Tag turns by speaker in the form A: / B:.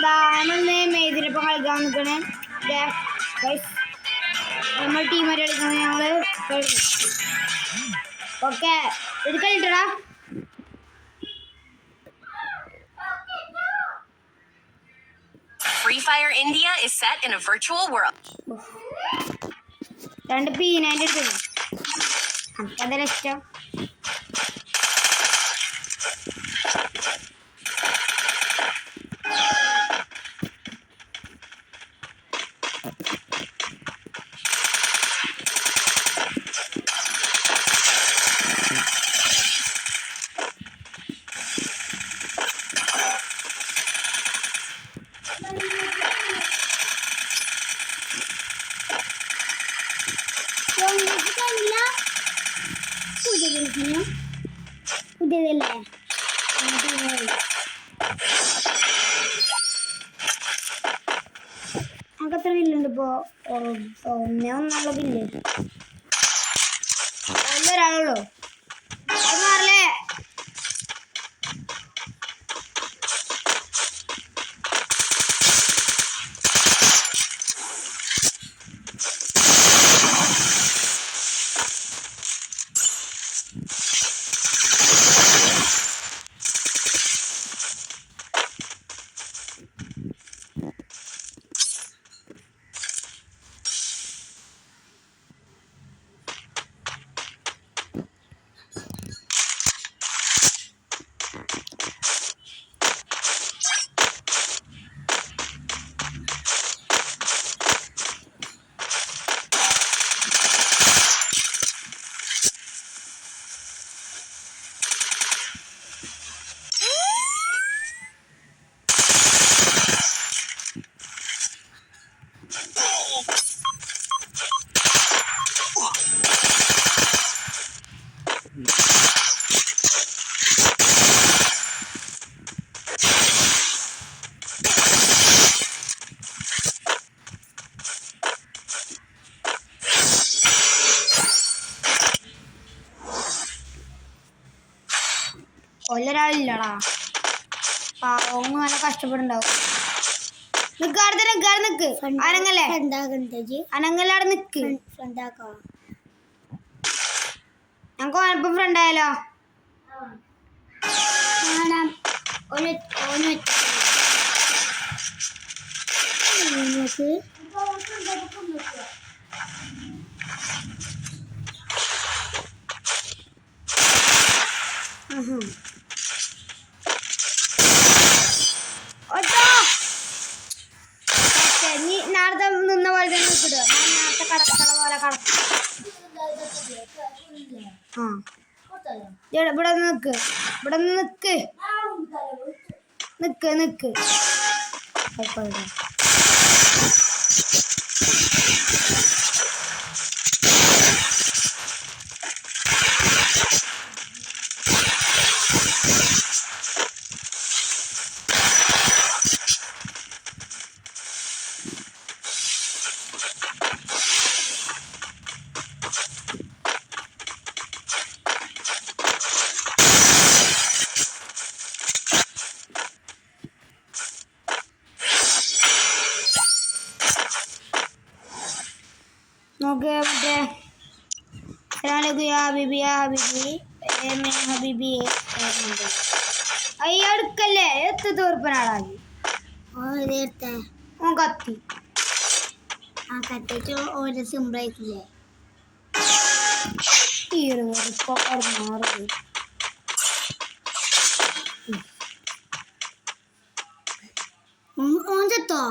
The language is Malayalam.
A: നമ്മള് മെയ്തിലിപ്പം കളിക്കാൻ നിൽക്കണേ. നമ്മൾ ടീമായിട്ട് കളിക്കുന്നത് ഞങ്ങള് ഓക്കെ. ഇത് കളിട്ടടാ.
B: Free Fire India is set in a virtual world.
A: രണ്ട് പീനാൻ്റെ എടുക്കുന്നു. നമുക്കതെല്ലാം ഇഷ്ടം. പുതിയതല്ലേ നമുക്ക് എത്ര ബില്ലുണ്ട് ഇപ്പോ? ഒന്നുള്ള ബില്ല് ഒരാളുള്ളൂ. അത് മാറില്ലേ? ഒരാളില്ലടാ. പാവങ്ങ് നല്ല കഷ്ടപ്പെടുണ്ടാവും. നിക്ക് അനങ്ങല്ലേ, അനങ്ങല്ലാടെ നിക്ക്. ഞങ്ങൾക്ക് ഓനപ്പം ഫ്രണ്ട് ആയാലോ? നീ നേരത്തെ നിന്ന പോലെ തന്നെ നിൽക്കിടുക. ഞാൻ നേരത്തെ കടക്കട പോലെ ഇവിടെ നിക്ക്, ഇവിടെ നിക്ക്, നിക്ക് നിക്ക്. നോക്ക് മറ്റേ ഹബീബി അയ്യടുക്കല്ലേ എത്ത് തീർപ്പനാടാക്കി ഓൻ കത്തി ആ കത്തിച്ച് ഓരോ സിമ്പിളായിട്ടില്ലേ മാറി ഓൻ ചത്തോ?